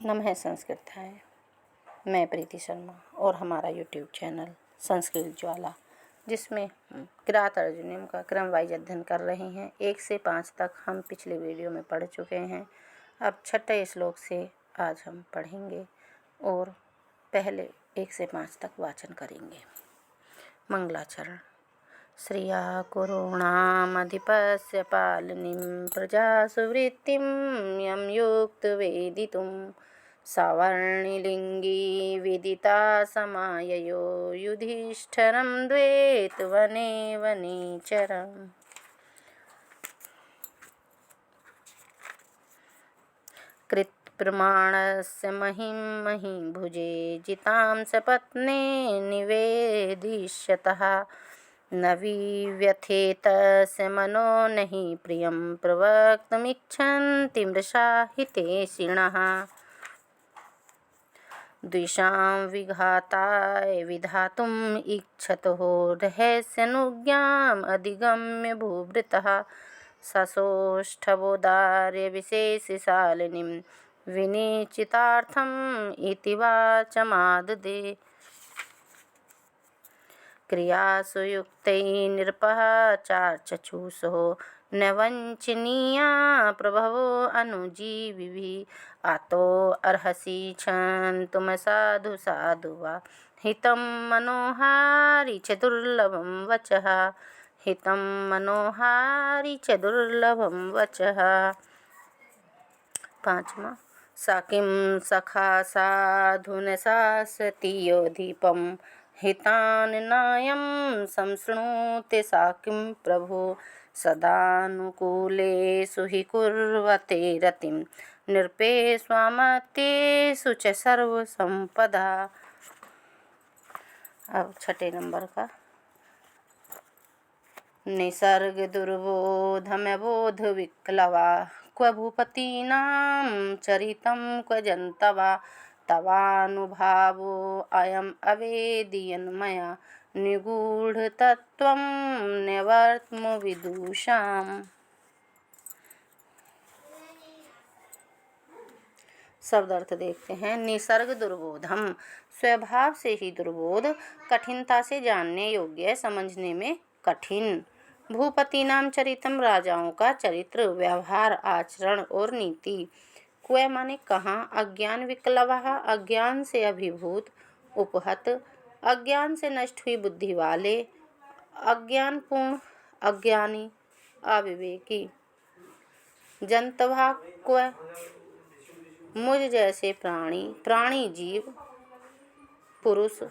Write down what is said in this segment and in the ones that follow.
नमः संस्कृताय। मैं प्रीति शर्मा और हमारा यूट्यूब चैनल संस्कृत ज्वाला, जिसमें हम किरात अर्जुनीम का क्रम वाइज अध्ययन कर रहे हैं। 1 से 5 तक हम पिछले वीडियो में पढ़ चुके हैं। अब 6 श्लोक से आज हम पढ़ेंगे और पहले 1 से 5 तक वाचन करेंगे। मंगलाचरण। श्रिया कुरूणामधिपस्य पालनीं प्रजासु वृत्तिं यं युक्तवेदितुं सवर्णिलिङ्गी विदिता समाययो युधिष्ठिरं द्वैतवने वनेचरम्। कृत्प्रमाणस्य महिं भुजे जितां सपत्ने निवेदिष्यतः न विव्यथेतस्य मनो नहि प्रियं प्रवक्तुमिच्छन्ति मृषा हितैषिणः। द्विषां विघाताय विधातुम् इच्छतः रहस्यनुज्ञाम् अधिगम्य भूभृतः ससोष्ठवोदार्य विशेषशालिनीं विनिश्चितार्थम् इति वाचमाददे। क्रियासु युक्तै नृपः चार्चचूषो न वञ्चनीया प्रभवो अनुजीविभिः अतो अर्हसि क्षन्तुं साधु साधु वा हितं मनोहारि च दुर्लभं वचः। हितं मनोहारि च दुर्लभं वचः। 5वां। सा किं सखा साधु न शासति योधीपं हितान्नायं संशृणोति सा किं प्रभो सदानुकूलेषु हि कुर्वते रतिं नृपेष्वामत्येषु च सर्वसंपदा। अब 6 नंबर का। निसर्ग दुर्बोधमबोध विक्लवा क्व भूपतीनां चरितं क्व जन्तवा तवानुभावो अयम् अवेदयन् मया निगूढतत्त्वं न्यवर्त्म विदुषाम्। शब्द अर्थ देखते हैं। निसर्ग दुर्बोधम, स्वभाव से ही दुर्बोध, कठिनता से जानने योग्य, समझने में कठिन। भूपति नाम चरितम, राजाओं का चरित्र, व्यवहार, आचरण और नीति। क्व माने कहाँ, अज्ञान विक्लवः, अज्ञान से अभिभूत, उपहत, अज्ञान से नष्ट हुई बुद्धि वाले, अज्ञानपूर्ण, अज्ञानी, अविवेकी। जंतवा क्व मुझ जैसे प्राणी, प्राणी जीव, पुरुष।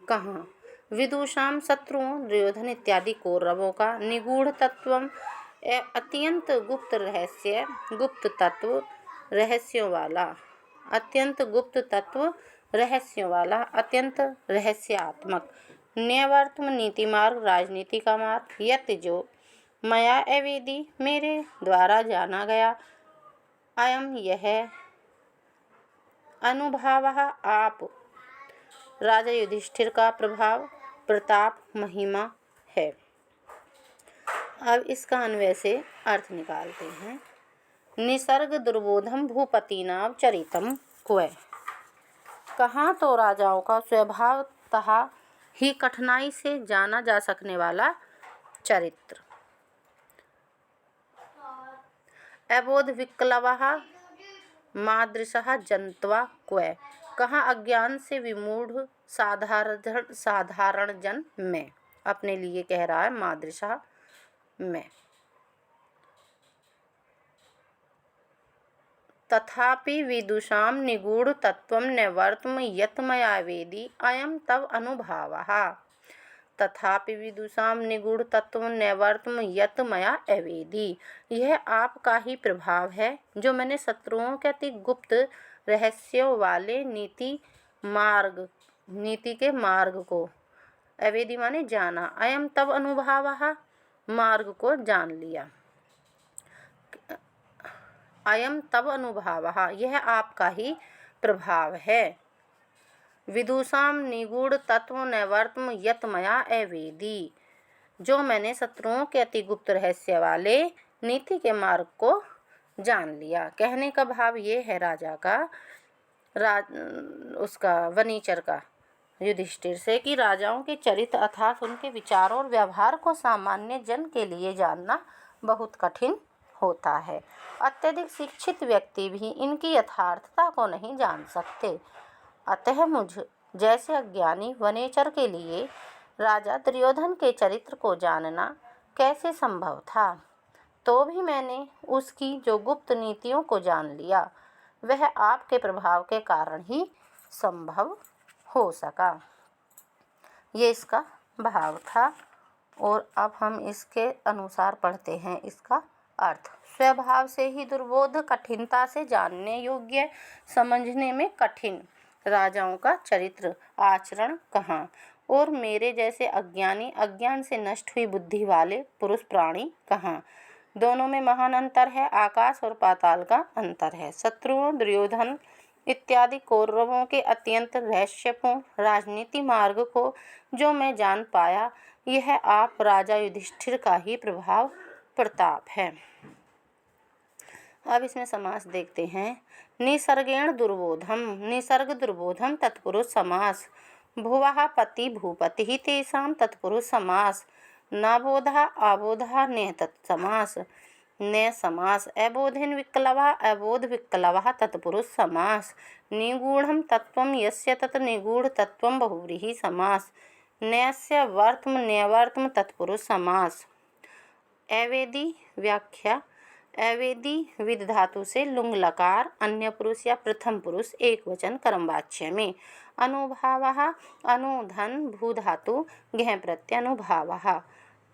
कहाँ, विदुषाम शत्रुओं, दुर्योधन इत्यादि कौरवों का। निगूढ़ तत्वम अत्यंत गुप्त रहस्य, गुप्त तत्व, रहस्यों वाला। अत्यंत गुप्त तत्व, रहस्यों वाला, अत्यंत रहस्यात्मक। न्यवर्त्म नीति मार्ग, राजनीति का मार्ग। यत जो, मया अवेदी, मेरे द्वारा जाना गया। अयम यह, अनुभावः आप, राजा युधिष्ठिर का प्रभाव, प्रताप, महिमा है। अब इसका अन्वय से अर्थ निकालते हैं। निसर्ग दुर्बोधम भूपतीनां चरितम क्व, कहाँ तो राजाओं का स्वभावतः ही कठिनाई से जाना जा सकने वाला चरित्र। अबोध विक्लवः मादृशः जंत्वा क्व, कहाँ अज्ञान से विमूढ़ साधारण जन में। अपने लिए कह रहा है मादृशः में। तथापि विदुषां निगूढ़ तत्त्वं न्यवर्त्म यत् मया वेदी अयं तव अनुभावः। तथापि विदुषां निगूढ़ तत्त्वं न्यवर्त्म यत् मया अवेदी, यह आपका ही प्रभाव है जो मैंने शत्रुओं के अति गुप्त रहस्यों वाले नीति के मार्ग को, अवेदी माने जाना, अयम तब अनुभावः, मार्ग को जान लिया। अयम तब अनुभावः, यह आपका ही प्रभाव है। विदुषां निगूढ़ तत्व नैवर्त्म यत् मया अवेदी, जो मैंने शत्रुओं के अति गुप्त रहस्य वाले नीति के मार्ग को जान लिया। कहने का भाव ये है राजा का उसका वनीचर का युधिष्ठिर से कि राजाओं के चरित्र अर्थात उनके विचारों और व्यवहार को सामान्य जन के लिए जानना बहुत कठिन होता है। अत्यधिक शिक्षित व्यक्ति भी इनकी यथार्थता को नहीं जान सकते। अतः मुझ जैसे अज्ञानी वनेचर के लिए राजा दुर्योधन के चरित्र को जानना कैसे संभव था, तो भी मैंने उसकी जो गुप्त नीतियों को जान लिया वह आपके प्रभाव के कारण ही संभव हो सका। ये इसका भाव था और अब हम इसके अनुसार पढ़ते हैं इसका अर्थ। स्वभाव से ही दुर्बोध, कठिनता से जानने योग्य, समझने में कठिन। राजाओं का चरित्र आचरण कहाँ, और मेरे जैसे अज्ञानी अज्ञान से नष्ट हुई बुद्धि वाले पुरुष प्राणी कहाँ। दोनों में महान अंतर है, आकाश और पाताल का अंतर है। शत्रुओं दुर्योधन इत्यादि कौरवों के अत्यंत रहस्यपूर्ण राजनीति मार्ग को जो मैं जान पाया, यह आप राजा युधिष्ठिर का ही प्रभाव प्रताप है। अब इसमें समास देखते हैं। निसर्गेण दुर्बोधम, निसर्ग दुर्बोधम तत्पुरुष समास। भुवः पति भूपति तेषां तत्पुरुष समास। नाबोधा आबोधा नेह तत्समास। ने समास अबोधेन विक्लवा अबोध विक्लवा तत्पुरुष समास। निगूढ़ं तत्त्वं यस्य तत् निगूढ़ तत्त्वं बहुव्रीहि समास। नयस्य वर्तम न्यवर्तम तत्पुरुष समास। अवेदी व्याख्या। अवेदी विद धातु से लुंग लकार अन्य पुरुष या प्रथम पुरुष एक वचन कर्मवाच्य में। अनुभावः अनुधन भू धातु गह प्रत्यय अनुभावः।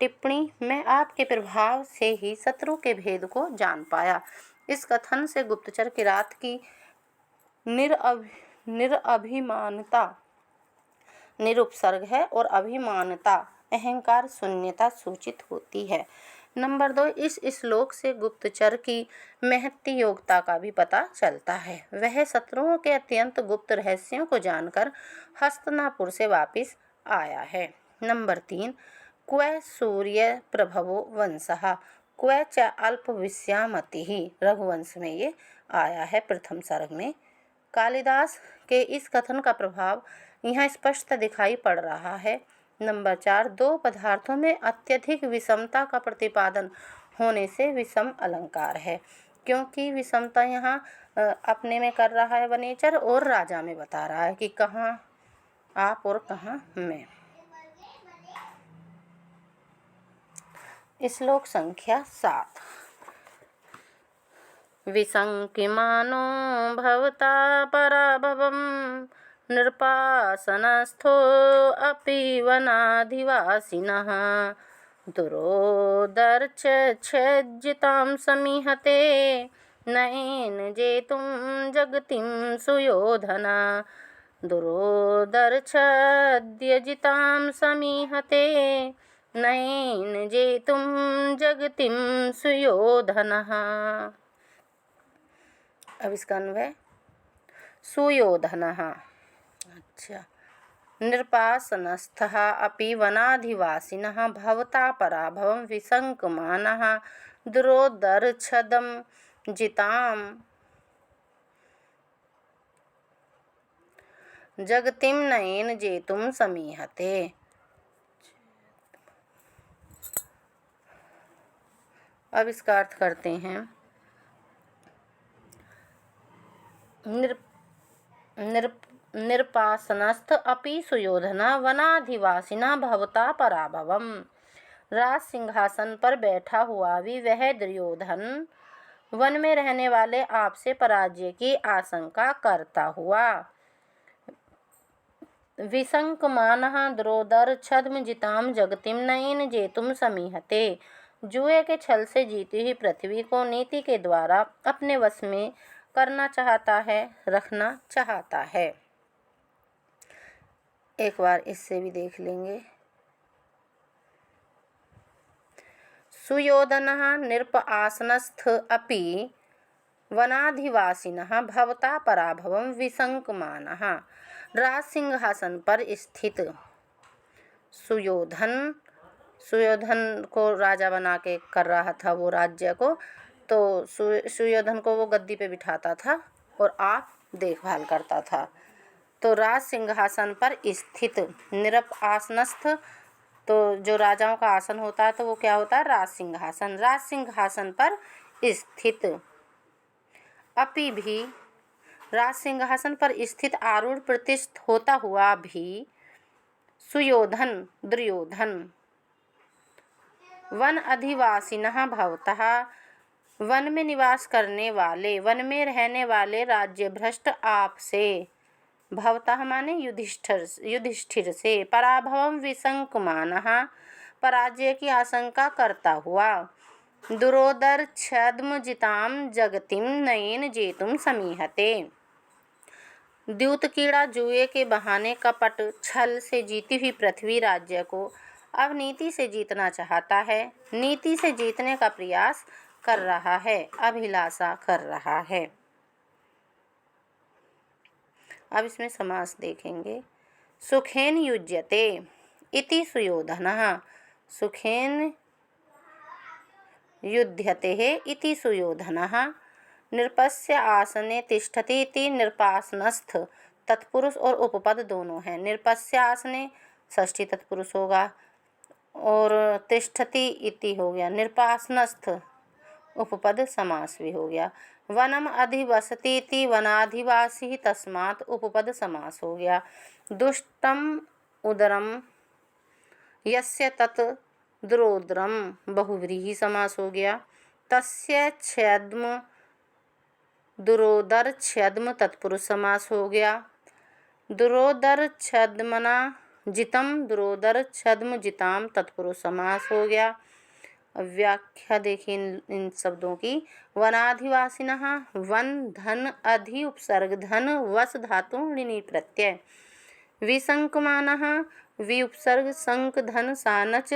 टिप्पणी। मैं आपके प्रभाव से ही शत्रु के भेद को जान पाया। इस कथन से गुप्तचर किरात की निरअभिमानता निरुपसर्ग है और अभिमानता अहंकार शून्यता सूचित होती है। नंबर 2, इस श्लोक से गुप्तचर की महत्ती योग्यता का भी पता चलता है। वह शत्रुओं के अत्यंत गुप्त रहस्यों को जानकर हस्तिनापुर से वापस आया है। नंबर 3, क्व सूर्य प्रभवो वंशः क्व च अल्प विश्यामति। रघुवंश में ये आया है प्रथम सर्ग में। कालिदास के इस कथन का प्रभाव यहाँ स्पष्ट दिखाई पड़ रहा है। नंबर 4, दो पदार्थों में अत्यधिक विषमता का प्रतिपादन होने से विषम अलंकार है, क्योंकि विषमता यहाँ अपने में कर रहा है वनेचर और राजा में बता रहा है कि कहाँ आप और कहाँ मैं। श्लोक संख्या 7। विसंकिमानो भवता पराभवं नृपासनस्थो अपि वनाधिवासिनः दुरोदर्च्छेज्जितां समीहते नयेन जेतुं जगतिं सुयोधना। दुरोदर्च्छेज्जितां समीहते नयेन जेतुं जगतिं सुयोधनः। अब इसका अन्वय। सुयोधनः। अच्छा। नृपासनस्थः अपि वनाधिवासिनः भवता पराभवं विसङ्कमानः दुरोदर्च्छदं जितां जगतिं नयेन जेतुं समीहते। अब इसका अर्थ करते हैं। नृपासनस्थ अपि सुयोधना वनाधिवासिना भवता पराभवम। राज सिंहासन पर बैठा हुआ भी वह दुर्योधन वन में रहने वाले आपसे पराजय की आशंका करता हुआ। विसंकमानः दुरोदर्च्छद्म जिताम जगतिम नयेन जेतुम समीहते। जुए के छल से जीती हुई पृथ्वी को नीति के द्वारा अपने वश में करना चाहता है, रखना चाहता है। एक बार इससे भी देख लेंगे। सुयोधनः नृप आसनस्थ अपि वनाधिवासिनः भवता पराभवं विसंकमानः। राज सिंहासन पर स्थित सुयोधन को राजा बना के कर रहा था वो राज्य को, तो सुयोधन को वो गद्दी पे बिठाता था और आप देखभाल करता था। तो राज सिंहासन पर स्थित, निरप आसनस्थ, तो जो राजाओं का आसन होता है तो वो क्या होता है? राज सिंहासन। राज सिंहासन पर स्थित। अपि भी, राज सिंहासन पर स्थित आरूढ़ प्रतिष्ठित होता हुआ भी सुयोधन दुर्योधन वन अधिवासिनः भवतः, वन में निवास करने वाले, वन में रहने वाले राज्य भ्रष्ट आपसे, भवतः माने युधिष्ठिर से, पराभवम विसंकमानः, पराजय की आशंका करता हुआ, दुरोदर छद्म जिताम जगतिम नयेन जेतुम समीहते, द्यूत कीड़ा जुए के बहाने कपट छल से जीती हुई पृथ्वी राज्य को अब नीति से जीतना चाहता है, नीति से जीतने का प्रयास कर रहा है, अभिलाषा कर रहा है। अब इसमें समास देखेंगे। सुखेन युज्यते इति सुयोधनः, सुखेन युध्यते इति सुयोधनः, नृपस्य आसने तिष्ठति इति नृपासनस्थ, तत्पुरुष और उपपद दोनों हैं। नृपस्य आसने षष्ठी तत्पुरुष होगा और तिष्ठति इति हो गया, नृपासनस्थ उपपद समास भी हो गया। वनम अधिवसति इति वनाधिवासी तस्मात् उपपद समास हो गया। दुष्टम उदरम यस्य तत् दुरोदरम बहुव्रीहि समास हो गया। तस्य छद्म दुरोदर छद्म तत्पुरुष समास हो गया। दुरोदर छद्मना जितम दुरोदर छद्म जिताम तत्पुरुष समास हो गया। व्याख्या देखिए इन शब्दों की। वनाधिवासिनः, वन धन अधि उपसर्ग धन वस धातु णिनि प्रत्यय। विसंकमानः, वि उपसर्ग संक धन सानच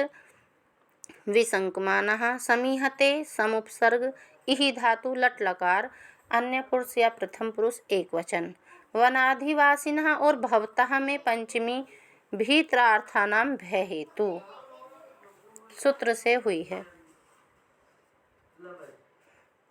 विसंकमानः। समीहते, सम उपसर्ग इहि धातु लट लकार अन्य पुरुष या प्रथम पुरुष एक वचन। वनाधिवासिनः और भवतः में पंचमी भीत्रार्थानाम भय हेतु सूत्र से हुई है।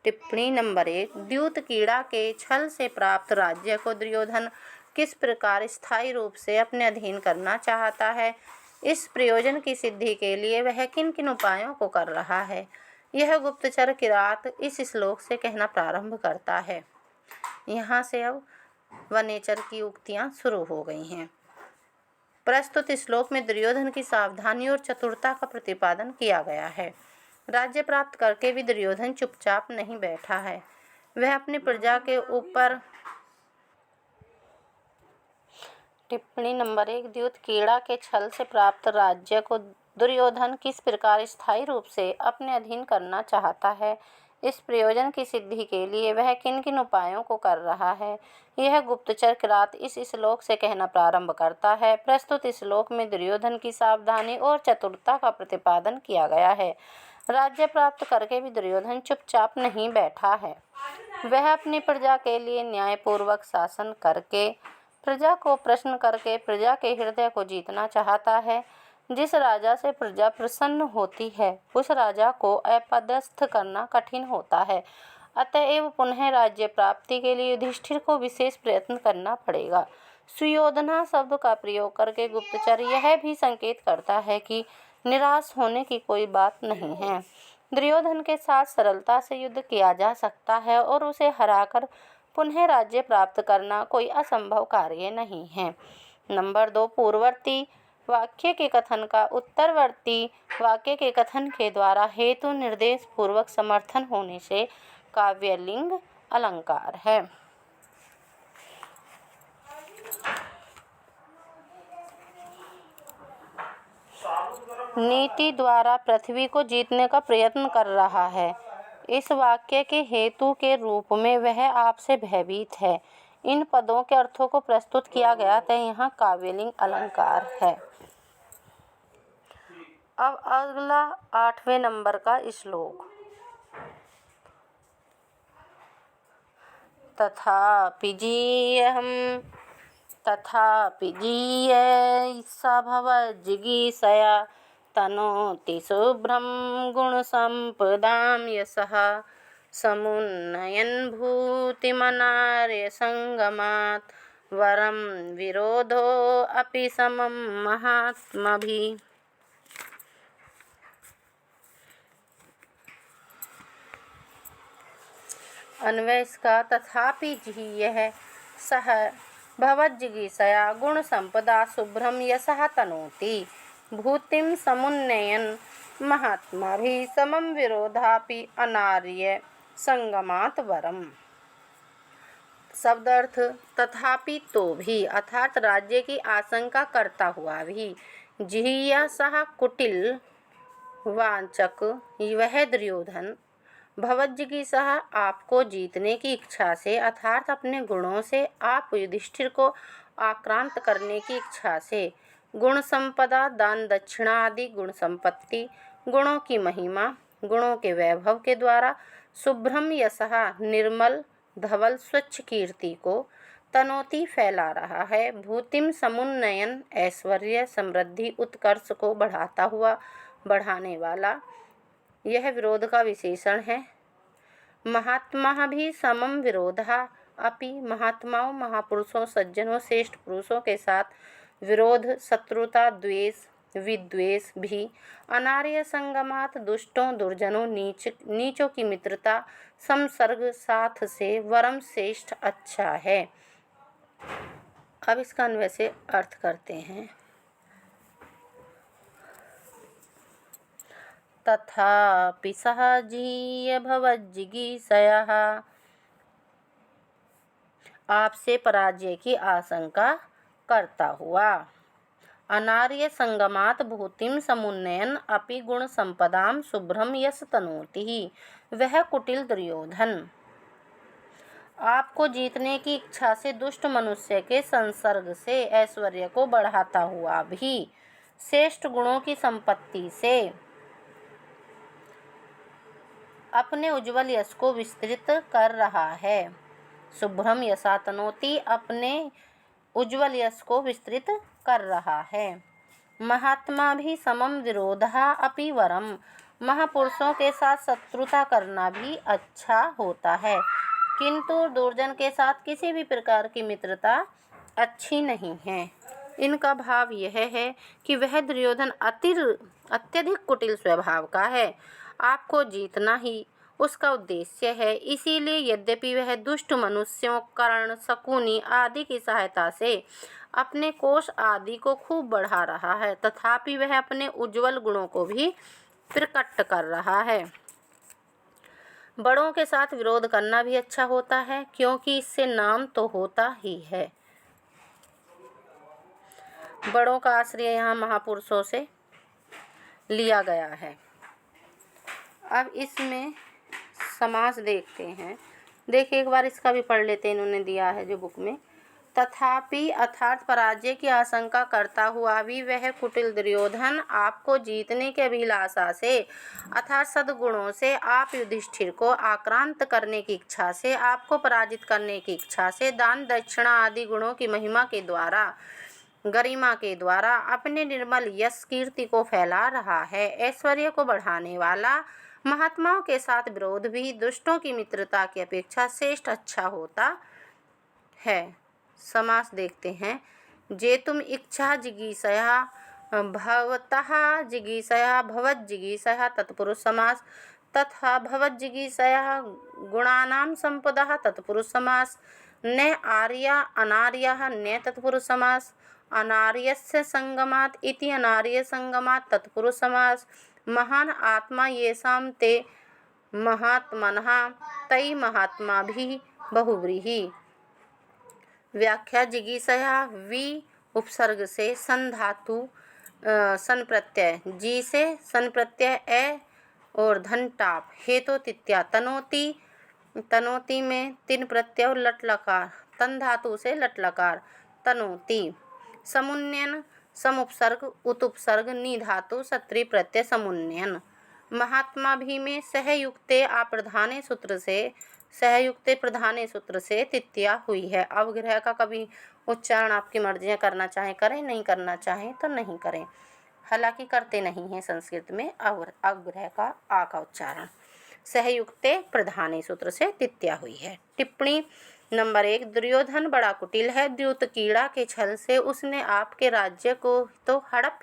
टिप्पणी नंबर 1। द्यूत कीड़ा के छल से प्राप्त राज्य को दुर्योधन किस प्रकार स्थायी रूप से अपने अधीन करना चाहता है, इस प्रयोजन की सिद्धि के लिए वह किन किन उपायों को कर रहा है, यह गुप्तचर किरात इस श्लोक से कहना प्रारंभ करता है। यहाँ से अब वनेचर की उक्तियाँ शुरू हो गई हैं। प्रस्तुत श्लोक में दुर्योधन की सावधानी और चतुरता का प्रतिपादन किया गया है। राज्य प्राप्त करके भी दुर्योधन चुपचाप नहीं बैठा है, वह अपनी प्रजा के ऊपर। टिप्पणी नंबर 1। द्यूत कीड़ा के छल से प्राप्त राज्य को दुर्योधन किस प्रकार स्थायी रूप से अपने अधीन करना चाहता है, इस प्रयोजन की सिद्धि के लिए वह किन किन उपायों को कर रहा है, यह गुप्तचर किरात इस श्लोक से कहना प्रारंभ करता है। प्रस्तुत श्लोक में दुर्योधन की सावधानी और चतुरता का प्रतिपादन किया गया है। राज्य प्राप्त करके भी दुर्योधन चुपचाप नहीं बैठा है, वह अपनी प्रजा के लिए न्यायपूर्वक शासन करके, प्रजा को प्रश्न करके प्रजा के हृदय को जीतना चाहता है। जिस राजा से प्रजा प्रसन्न होती है उस राजा को अपदस्थ करना कठिन होता है, अतएव पुनः राज्य प्राप्ति के लिए युधिष्ठिर को विशेष प्रयत्न करना पड़ेगा। सुयोधना शब्द का प्रयोग करके गुप्तचर यह भी संकेत करता है कि निराश होने की कोई बात नहीं है। दुर्योधन के साथ सरलता से युद्ध किया जा सकता है और उसे हराकर पुनः राज्य प्राप्त करना कोई असंभव कार्य नहीं है। नंबर 2। पूर्ववर्ती वाक्य के कथन का उत्तरवर्ती वाक्य के कथन के द्वारा हेतु निर्देश पूर्वक समर्थन होने से काव्यलिंग अलंकार है। नीति द्वारा पृथ्वी को जीतने का प्रयत्न कर रहा है, इस वाक्य के हेतु के रूप में वह आपसे भयभीत है। इन पदों के अर्थों को प्रस्तुत किया गया तो यहाँ काव्यलिंग अलंकार है। अब अगला 8वें नंबर का श्लोक। तथापि जीय सभवज्जिगीषया तनोति शुभ्रं गुणसम्पदां यशः समुन्नयन भूतिमनार्य संगमात् वरम विरोधो अपि समम महात्मभिः। अन्वय इसका तथापि यह सह भवज्जिगीषया गुण संपदा शुभ्रम यशः तनोति भूतिम समुन्नयन महात्मा भी समम विरोधापि अनार्य संगमात वरम। शब्दार्थ तथापि तो भी अर्थात राज्य की आशंका करता हुआ भी जिहिया सह कुटिल वांचक वह दुर्योधन भवज्जिगीषः आपको जीतने की इच्छा से अर्थात अपने गुणों से आप युधिष्ठिर को आक्रांत करने की इच्छा से गुण संपदा दान दक्षिणा आदि गुण संपत्ति गुणों की महिमा गुणों के वैभव के द्वारा शुभ्रम यशः निर्मल धवल स्वच्छ कीर्ति को तनोति फैला रहा है भूतिम समुन्नयन ऐश्वर्य समृद्धि उत्कर्ष को बढ़ाता हुआ बढ़ाने वाला यह विरोध का विशेषण है। महात्मा भी समम विरोधा अपि महात्माओं महापुरुषों सज्जनों श्रेष्ठ पुरुषों के साथ विरोध शत्रुता द्वेष विद्वेष भी अनार्य संगमात दुष्टों दुर्जनों नीचों की मित्रता संसर्ग साथ से वरम श्रेष्ठ अच्छा है। अब इसका अन्वय से अर्थ करते हैं। तथापि सहजीय भवज्जिगीषयः आपसे पराजय की आशंका करता हुआ अनार्य संगमात भूतिम समुन्नयन अपि गुण संपदाम शुभ्रम यश तनोति वह कुटिल दुर्योधन आपको जीतने की इच्छा से दुष्ट मनुष्य के संसर्ग से ऐश्वर्य को बढ़ाता हुआ भी श्रेष्ठ गुणों की संपत्ति से अपने उज्ज्वल यश को विस्तृत कर रहा है। शुभ्रम यशा तनोति अपने उज्ज्वल यश को विस्तृत कर रहा है। महात्मा भी समम विरोधा अपि वरम महापुरुषों के साथ शत्रुता करना भी अच्छा होता है किंतु दुर्जन के साथ किसी भी प्रकार की मित्रता अच्छी नहीं है। इनका भाव यह है कि वह दुर्योधन अत्यधिक कुटिल स्वभाव का है आपको जीतना ही उसका उद्देश्य है इसीलिए यद्यपि वह दुष्ट मनुष्यों कर्ण शकुनी आदि की सहायता से अपने कोष आदि को खूब बढ़ा रहा है तथापि वह अपने उज्ज्वल गुणों को भी प्रकट कर रहा है। बड़ों के साथ विरोध करना भी अच्छा होता है क्योंकि इससे नाम तो होता ही है। बड़ों का आश्रय यहाँ महापुरुषों से लिया गया है। अब इसमें समास देखते हैं। देखिए एक बार इसका भी पढ़ लेते हैं। इन्होंने दिया है जो बुक में तथापि अर्थात पराजय की आशंका करता हुआ भी वह कुटिल दुर्योधन आपको जीतने की अभिलाषा से अर्थात सद्गुणों से आप युधिष्ठिर को आक्रांत करने की इच्छा से आपको पराजित करने की इच्छा से दान दक्षिणा आदि गुणों की महिमा के द्वारा गरिमा के द्वारा अपने निर्मल यश कीर्ति को फैला रहा है। ऐश्वर्य को बढ़ाने वाला महात्माओं के साथ विरोध भी दुष्टों की मित्रता की अपेक्षा श्रेष्ठ अच्छा होता है। समास देखते हैं। जेतुम इच्छा जिगीषया भवतः जिगीषया भवज्जिगीषया तत्पुरुष समास तथा भवज्जिगीषया गुणानां संपदः तत्पुरुष समास न आर्या अनार्यः न तत्पुरुष समास अनार्यस्य संगमात् इति अनार्य संगमात् तत्पुरुष समास महान आत्मा येषां ते महात्मनः तै महात्माभिः बहुव्रीहि। व्याख्या जिगीषया वि उपसर्ग से सन धातु सन प्रत्यय जी से सन प्रत्यय ए और धन टाप हेतु तित्या तनोति में तीन प्रत्यय और लट लकार तन धातु से लट लकार तनोति। समुन्नयन सम उपसर्ग उत उपसर्ग नि धातु सत्री प्रत्यय समुन्नयन। महात्मा भी में सहयुक्ते अप्रधाने सूत्र से सहयुक्ते प्रधाने सूत्र से तित्या हुई है। अवग्रह का कभी उच्चारण आपकी मर्जी करना चाहें करें नहीं करना चाहें तो नहीं करें। हालांकि करते नहीं हैं संस्कृत में अवग्रह का आ का उच्चारण। सहयुक्ते प्रधाने सूत्र से तित्या हुई है। टिप्पणी नंबर 1, दुर्योधन बड़ा कुटिल है। द्यूत कीड़ा के छल से उसने आपके राज्य को तो हड़प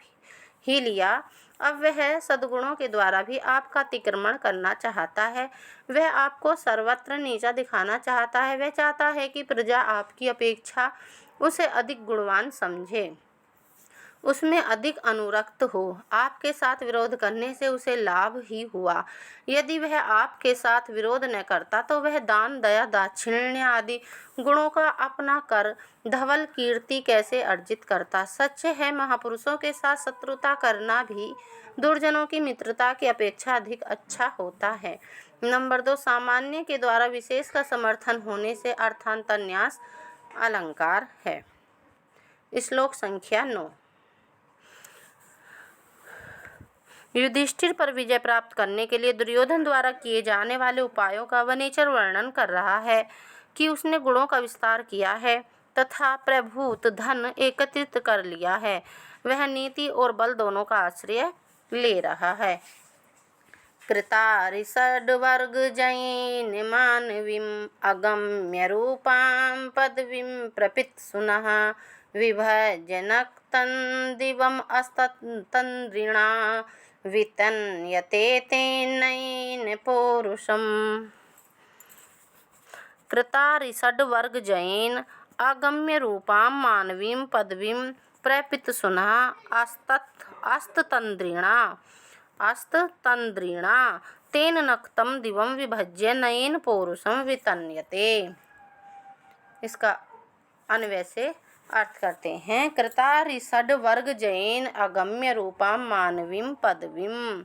ही लिया, अब वह सद्गुणों के द्वारा भी आपका अतिक्रमण करना चाहता है। वह आपको सर्वत्र नीचा दिखाना चाहता है। वह चाहता है कि प्रजा आपकी अपेक्षा उसे अधिक गुणवान समझे, उसमें अधिक अनुरक्त हो। आपके साथ विरोध करने से उसे लाभ ही हुआ। यदि वह आपके साथ विरोध न करता तो वह दान, दया, दाक्षिण्य आदि गुणों का अपना कर धवल कीर्ति कैसे अर्जित करता। सच है, महापुरुषों के साथ शत्रुता करना भी दुर्जनों की मित्रता की अपेक्षा अधिक अच्छा होता है। नंबर 2, सामान्य के द्वारा विशेष का समर्थन होने से अर्थांतन्यास अलंकार है। श्लोक संख्या 9। युधिष्ठिर पर विजय प्राप्त करने के लिए दुर्योधन द्वारा किए जाने वाले उपायों का वनेचर वर्णन कर रहा है कि उसने गुणों का विस्तार किया है तथा प्रभूत धन एकत्रित कर लिया है। वह नीति और बल दोनों का आश्रय ले रहा है। कृतारिषड्वर्ग जैन मानवीम् अगम्य रूपां पदवीं प्रपित्सुनः विभजनक्तं दिवम् अस्ततन्द्रिणा वितन्यते तेनैन पौरुषम्। कृतारिषड्वर्ग जैन अगम्य रूपां मानवीं पदवीं प्रपित्सुनः अस्ततन्द्रिणा तेन नक्तं दिवं विभज्य नयेन पौरुषं वितन्यते। इसका अन्वय से अर्थ करते हैं। कृतारिषड्वर्ग जैन अगम्य रूपां मानवीं पदवीं।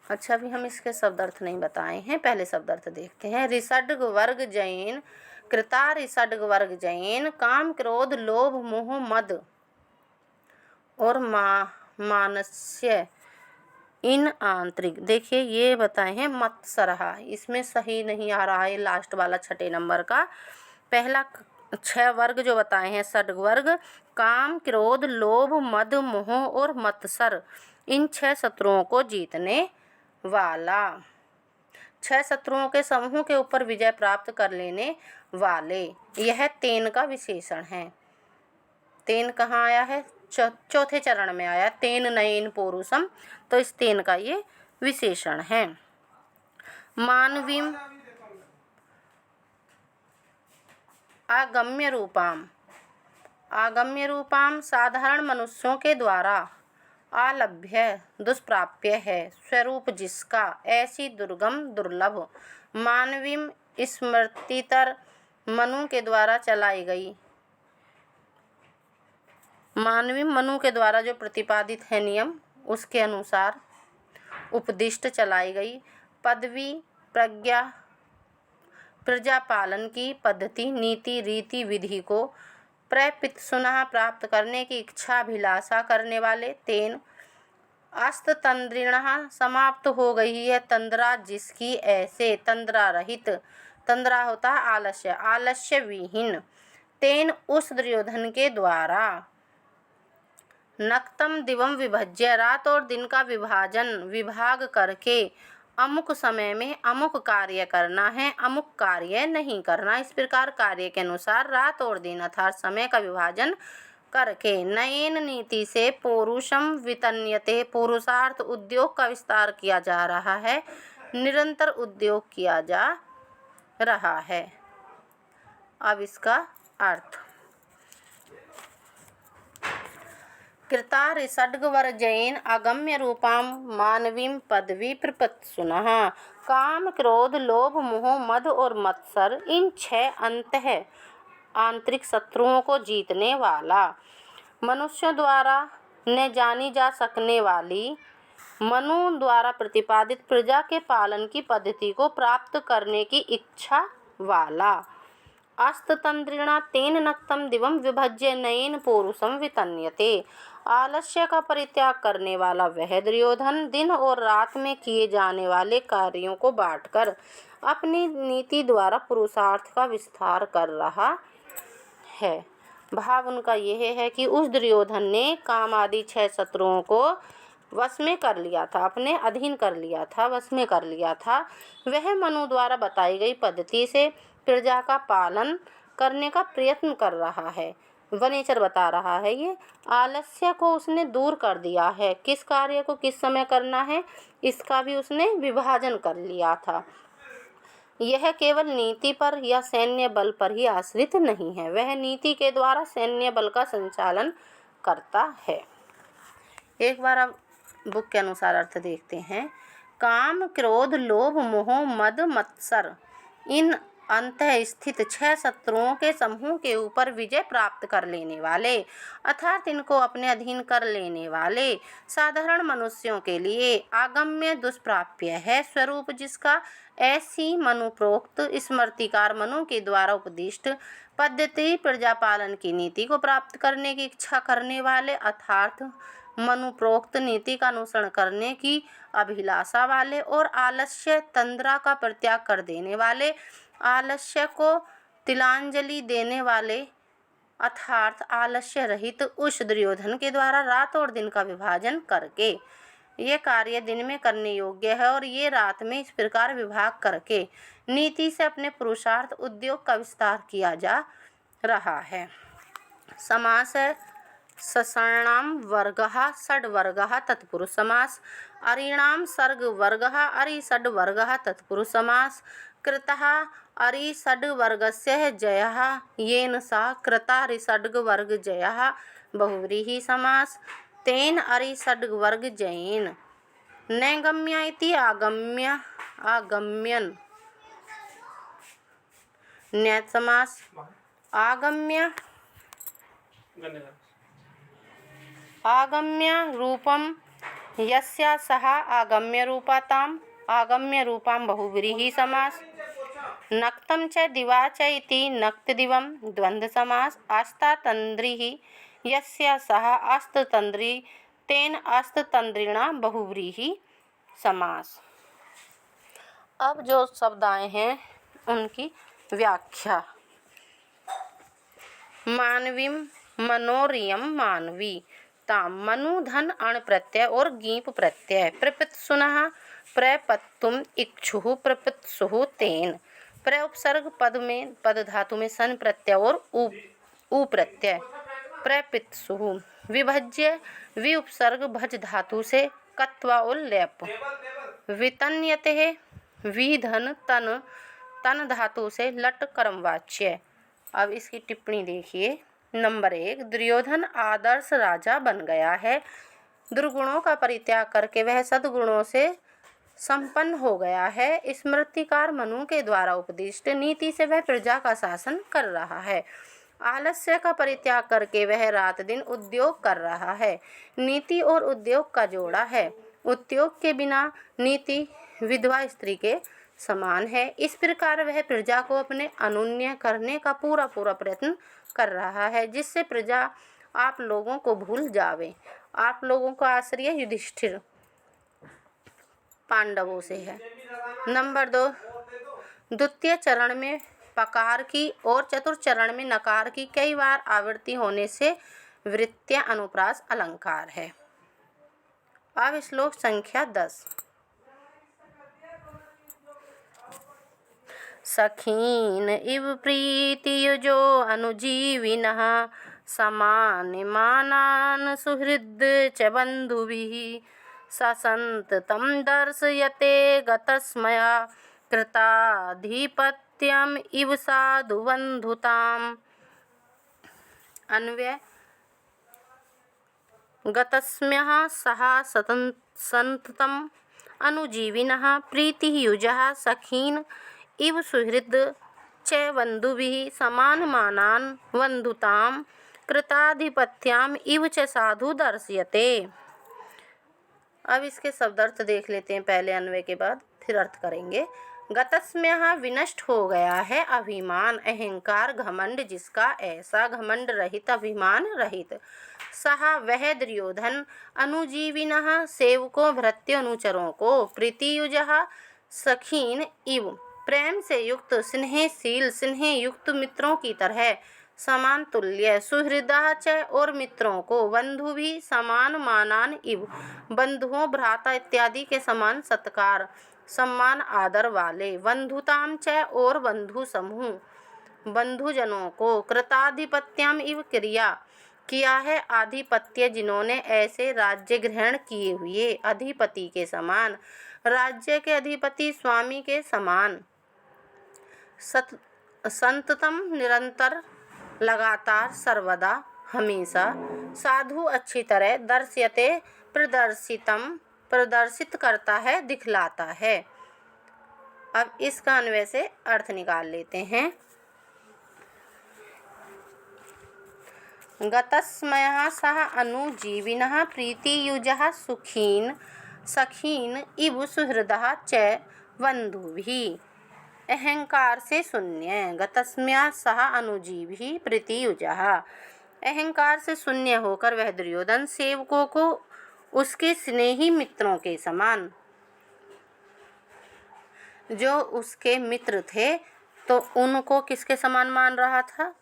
अच्छा, अभी हम इसके शब्द अर्थ नहीं बताए हैं, पहले शब्द अर्थ देखते हैं। ऋषड्ग वर्ग जैन, कृतारिषड्ग वर्ग जैन काम, क्रोध, लोभ, मोह, मद और मानस्य इन आंतरिक। देखिए ये बताए हैं मत्सरहा, इसमें सही नहीं आ रहा है लास्ट वाला 6 नंबर का। पहला 6 वर्ग जो बताए हैं षड्ग वर्ग, काम, क्रोध, लोभ, मद, मोह और मत्सर, इन 6 शत्रुओं को जीतने वाला, 6 शत्रुओं के समूह के ऊपर विजय प्राप्त कर लेने वाले, यह तेन का विशेषण है। तेन कहाँ आया है? चौथे चरण में आया, तेन नयेन पौरुषम, तो इस तेन का ये विशेषण है। मानवीम आगम्य रूपाम, आगम्य रूपाम साधारण मनुष्यों के द्वारा आलभ्य दुष्प्राप्य है, स्वरूप जिसका, ऐसी दुर्गम दुर्लभ। मानवीम स्मृतितर मनु के द्वारा चलाई गई, मानवी मनु के द्वारा जो प्रतिपादित है नियम उसके अनुसार उपदिष्ट चलाई गई। पदवी, प्रज्ञा, प्रजा पालन की पद्धति, नीति, रीति, विधि को प्रपित्सुनः प्राप्त करने की इच्छाभिलाषा करने वाले। तेन अस्ततन्द्रिणः समाप्त हो गई है तंद्रा जिसकी, ऐसे तंद्रा रहित, तंद्रा होता है आलस्य, आलस्य विहीन। तेन उस दुर्योधन के द्वारा नक्तम दिवम विभज्य, रात और दिन का विभाग करके अमुक समय में अमुक कार्य करना है, अमुक कार्य नहीं करना। इस प्रकार कार्य के अनुसार रात और दिन अर्थात समय का विभाजन करके नयेन नीति से पौरुषम वितन्यते, पुरुषार्थ उद्योग का विस्तार किया जा रहा है, निरंतर उद्योग किया जा रहा है। अब इसका अर्थ, कृतारिषड्वर्गजैन अगम्य रूपां मानवीं पदवी प्रपत्सुनः, काम, क्रोध, लोभ, मोह, मद और मत्सर, इन 6 आंतरिक शत्रुओं को जीतने वाला, मनुष्यों द्वारा न जानी जा सकने वाली, मनु द्वारा प्रतिपादित प्रजा के पालन की पद्धति को प्राप्त करने की इच्छा वाला। अस्ततन्द्रिणा तेन नक्तं दिवं विभज्य नयेन पौरुषम वितन्यते, आलस्य का परित्याग करने वाला वह दुर्योधन दिन और रात में किए जाने वाले कार्यों को बांटकर अपनी नीति द्वारा पुरुषार्थ का विस्तार कर रहा है। भाव उनका यह है कि उस दुर्योधन ने काम आदि 6 शत्रुओं को वश में कर लिया था, अपने अधीन कर लिया था, वश में कर लिया था, वह मनु द्वारा बताई गई पद्धति से प्रजा का पालन करने का प्रयत्न कर रहा है। वनेचर बता रहा है ये आलस्य को उसने दूर कर दिया है। किस कार्य को किस समय करना है इसका भी उसने विभाजन कर लिया था। यह केवल नीति पर या सैन्य बल पर ही आश्रित नहीं है, वह नीति के द्वारा सैन्य बल का संचालन करता है। एक बार अब बुक के अनुसार अर्थ देखते हैं। काम, क्रोध, लोभ, मोह, मद, मत्सर इन अंतः स्थित 6 शत्रुओं के समूह के ऊपर विजय प्राप्त कर लेने वाले अर्थात इनको अपने अधीन कर लेने वाले साधारण मनुष्यों के लिए आगम्य दुष्प्राप्य है स्वरूप, जिसका ऐसी मनुप्रोक्त स्मृतिकार मनु के द्वारा उपदिष्ट पद्धति प्रजापालन की नीति को प्राप्त करने की इच्छा करने वाले अर्थात मनुप्रोक्त नीति का अनुसरण करने की अभिलाषा वाले और आलस्य तंद्रा का परित्याग कर देने वाले, आलस्य को तिलांजलि देने वाले अर्थात आलस्य रहित उस दुर्योधन के द्वारा रात और दिन का विभाजन करके ये कार्य दिन में करने योग्य है और ये रात में इस प्रकार विभाग करके नीति से अपने पुरुषार्थ उद्योग का विस्तार किया जा रहा है। समास है ससर्णाम वर्गः षड्वर्गः तत्पुरुष समास। अरीणाम सर्ग वर्गः अरि षड्वर्गः तत्पुरुष समास। कृतः अरि षड्वर्गस्य जयः येन सा कृता षड्वर्ग जयः बहुव्रीहि समास। तेन अरि षड्वर्ग जयेन नैगम्य इति आगम्य आगम्यन न्यत समास। आगम्य आगम्य रूपम यस्या सह आगम्य रूपाताम आगम्य रूपाम बहुव्रीहि समास। नक्तं च दिवा च इति नक्तदिवं द्वंद्व समास। आस्तातंद्रिः यस्या सह आस्ततंद्री तेन आस्ततंद्रिणा बहुव्रीहि समास। अब जो शब्द आए हैं उनकी व्याख्या। मानवीम मनोरियम मानवी ताम मनु धन अण प्रत्यय और गीप प्रत्यय प्रपित सुनः प्रपत्तुम इक्षुः प्रपित सुः तेन प्र उपसर्ग पद में पद धातु में सन प्रत्यय और उ प्रत्यय प्रपित सुः विभज्य वि उपसर्ग भज धातु से कत्वा उल्लेप वितन्यते विधन तन तन धातु से लट कर्मवाच्य। अब इसकी टिप्पणी देखिए। नंबर 1 दुर्योधन आदर्श राजा बन गया है। दुर्गुणों का परित्याग करके वह सद्गुणों से संपन्न हो गया है। स्मृतिकार मनु के द्वारा उपदिष्ट नीति से वह प्रजा का शासन कर रहा है। आलस्य का परित्याग करके वह रात दिन उद्योग कर रहा है। नीति और उद्योग का जोड़ा है। उद्योग के बिना नीति विधवा स्त्री के समान है। इस प्रकार वह प्रजा को अपने अनुन्य करने का पूरा प्रयत्न कर रहा है, जिससे प्रजा आप लोगों को भूल जावे। आप लोगों का आश्रय युधिष्ठिर पांडवों से है। नंबर 2 द्वितीय चरण में पकार की और चतुर्थ चरण में नकार की कई बार आवृत्ति होने से वृत्तीय अनुप्रास अलंकार है। अब श्लोक संख्या 10। सखीन इव प्रीतियुजो अनुजीविनः समानमानान् सुहृद च बन्धुभिः ससन्त तं दर्शयते गतस्मया कृताधिपत्यम् इव साधुबन्धुताम्। अन्वय गतस्म्यः सह सन्ततम् अनुजीविनः प्रीतिः युजः सखीन् इव सुहृद च बन्धुभिः समानमानान् बन्धुतां कृताधिपत्याम् इव च साधु दर्शयते। अब इसके शब्दार्थ देख लेते हैं, पहले अन्वय के बाद फिर अर्थ करेंगे। गतस्म्यः विनष्ट हो गया है अभिमान अहंकार घमंड, जिसका ऐसा घमंड रहित अभिमान रहित। सह वह दुर्योधन अनुजीविनः सेवकों भृत्य अनुचरों को प्रीतियुजः सखीन इव प्रेम से युक्त स्नेहशील स्नेह युक्त मित्रों की तरह समान तुल्य सुहृदः च, और मित्रों को बंधु भी समान मानान इव, बंधुओं भ्राता इत्यादि के समान सत्कार सम्मान आदर वाले। बंधुताम च, और बंधु समूह बंधुजनों को कृताधिपत्यम इव क्रिया किया है आधिपत्य, जिन्होंने ऐसे राज्य ग्रहण किए हुए अधिपति के समान, राज्य के अधिपति स्वामी के समान। संततम निरंतर लगातार सर्वदा हमेशा। साधु अच्छी तरह दर्श्यते प्रदर्शितम प्रदर्शित करता है दिखलाता है। अब इसका अन्वय से अर्थ निकाल लेते हैं। गतस्मयः सह अनुजीविनः प्रीतियुजः सुखीन सखीन इव सुहृदः च बंधुभिः। अहंकार से शून्य गतस्म्या सह अनुजीवी प्रीतियुजः, अहंकार से शून्य होकर वह दुर्योधन सेवकों को उसके स्नेही मित्रों के समान, जो उसके मित्र थे तो उनको किसके समान मान रहा था?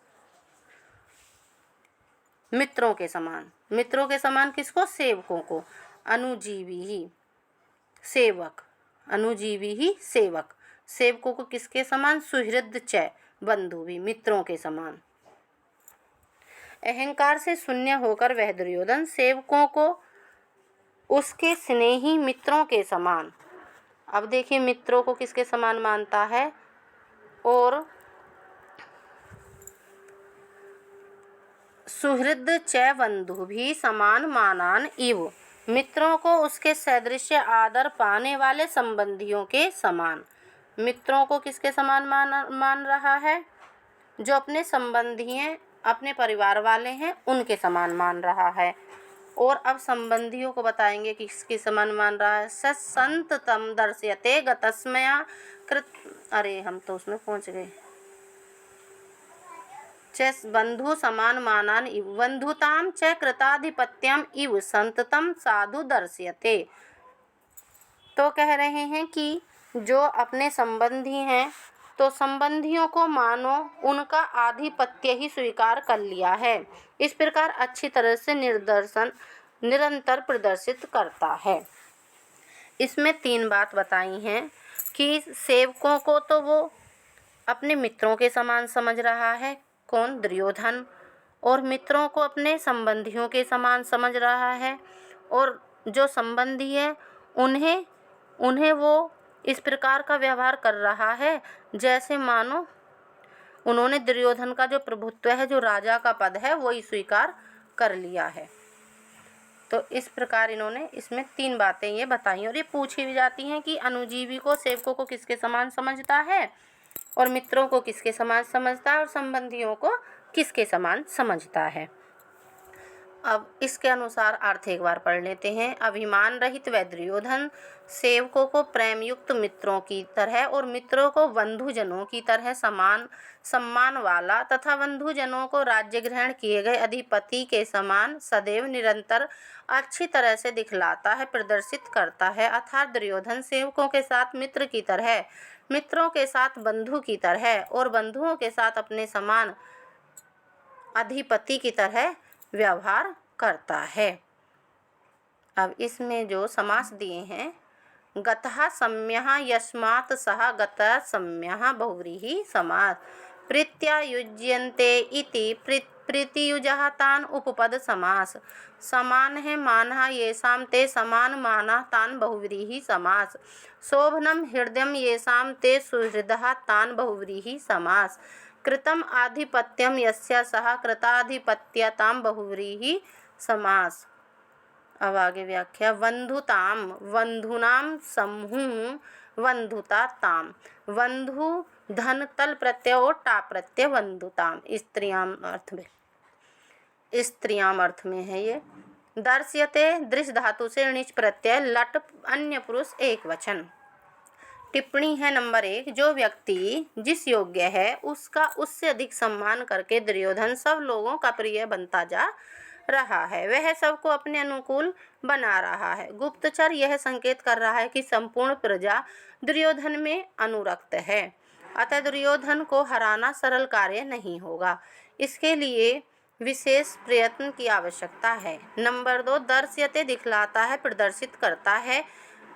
मित्रों के समान। मित्रों के समान किसको? सेवकों को। अनुजीवी ही सेवक, अनुजीवी ही सेवक, सेवकों को किसके समान? सुहृद च, बंधु भी मित्रों के समान। अहंकार से शून्य होकर वह दुर्योधन सेवकों को उसके स्नेही मित्रों के समान। अब देखिए मित्रों को किसके समान मानता है? और सुहृद च बंधु भी समान मानान इव, मित्रों को उसके सदृश आदर पाने वाले संबंधियों के समान। मित्रों को किसके समान मान रहा है? जो अपने संबंधी हैं, अपने परिवार वाले हैं, उनके समान मान रहा है। और अब संबंधियों को बताएंगे कि किसके समान मान रहा है। संततम दर्श्यते गतस्मया कृत, अरे हम तो उसमें पहुंच गए। च बंधु समान मानान इव, बंधुताम च कृताधिपत्यम इव संततम साधु दर्श्यते। तो कह रहे हैं कि जो अपने संबंधी हैं तो संबंधियों को मानो उनका आधिपत्य ही स्वीकार कर लिया है। इस प्रकार अच्छी तरह से निरंतर प्रदर्शित करता है। इसमें 3 बात बताई हैं कि सेवकों को तो वो अपने मित्रों के समान समझ रहा है, कौन? दुर्योधन। और मित्रों को अपने संबंधियों के समान समझ रहा है। और जो संबंधी है उन्हें वो इस प्रकार का व्यवहार कर रहा है जैसे मानो उन्होंने दुर्योधन का जो प्रभुत्व है, जो राजा का पद है, वही स्वीकार कर लिया है। तो इस प्रकार इन्होंने इसमें 3 बातें ये बताई। और ये पूछी भी जाती हैं कि अनुजीवी को सेवकों को किसके समान समझता है, और मित्रों को किसके समान समझता है, और संबंधियों को किसके समान समझता है। अब इसके अनुसार अर्थ एक बार पढ़ लेते हैं। अभिमान रहित वह दुर्योधन सेवकों को प्रेम युक्त मित्रों की तरह और मित्रों को बंधुजनों की तरह सम्मान वाला तथा बंधुजनों को राज्य ग्रहण किए गए अधिपति के समान सदैव निरंतर अच्छी तरह से दिखलाता है, प्रदर्शित करता है। अर्थात दुर्योधन सेवकों के साथ मित्र की तरह, मित्रों के साथ बंधु की तरह और बंधुओं के साथ अपने समान अधिपति की तरह व्यवहार करता है। अब इसमें जो समास दिए हैं, गतः सम्यः यस्मात् सह गतः सम्यः बहुव्रीहि समास, प्रीत्यायुज्यन्ते इति प्रीतियुजः तान उपपद समास, समान है मानः येषां ते समान मानः तान बहुव्रीहि समास, शोभनं हृदयं येषां ते सुहृदः तान बहुव्रीहि समास, कृतम आधिपत्यम यस्य सह कृताधिपत्यताम बहुव्रीहि समास। अब आगे व्याख्या। बंधुताम बंधुनाम समूह बंधुता ताम, बंधु धन तल प्रत्यय और टा प्रत्यय बंधुताम स्त्रियाम अर्थ में है ये। दर्श्यते दृश्य धातु से णिच प्रत्यय लट अन्य पुरुष एक वचन। टिप्पणी है नंबर 1। जो व्यक्ति जिस योग्य है उसका उससे अधिक सम्मान करके दुर्योधन सब लोगों का प्रिय बनता जा रहा है, वह सबको अपने अनुकूल बना रहा है। गुप्तचर यह संकेत कर रहा है कि संपूर्ण प्रजा दुर्योधन में अनुरक्त है। अतः दुर्योधन को हराना सरल कार्य नहीं होगा। इसके लिए विशेष प्रयत्न की आवश्यकता है। नंबर 2, दर्शयते दिखलाता है, प्रदर्शित करता है।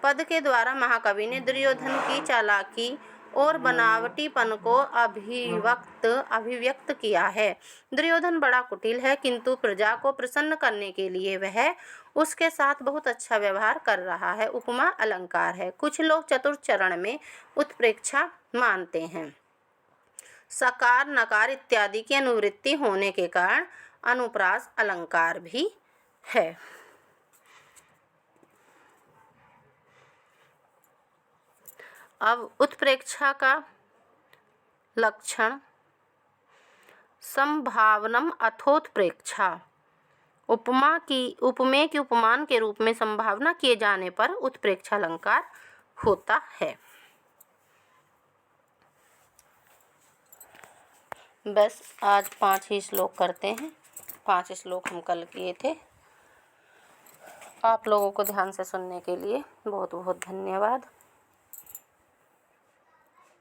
पद के द्वारा महाकवि ने दुर्योधन की चालाकी और बनावटीपन को अभिव्यक्त किया है। दुर्योधन बड़ा कुटिल है, किंतु प्रजा को प्रसन्न करने के लिए वह उसके साथ बहुत अच्छा व्यवहार कर रहा है। उपमा अलंकार है। कुछ लोग चतुर्थ चरण में उत्प्रेक्षा मानते हैं। सकार नकार इत्यादि की अनुवृत्ति होने के कारण अनुप्रास अलंकार भी है। अब उत्प्रेक्षा का लक्षण। संभावनम अथोत्प्रेक्षा, उपमेय की उपमान के रूप में संभावना किए जाने पर उत्प्रेक्षा अलंकार होता है। बस आज 5 ही श्लोक करते हैं। 5 श्लोक हम कल किए थे। आप लोगों को ध्यान से सुनने के लिए बहुत बहुत धन्यवाद।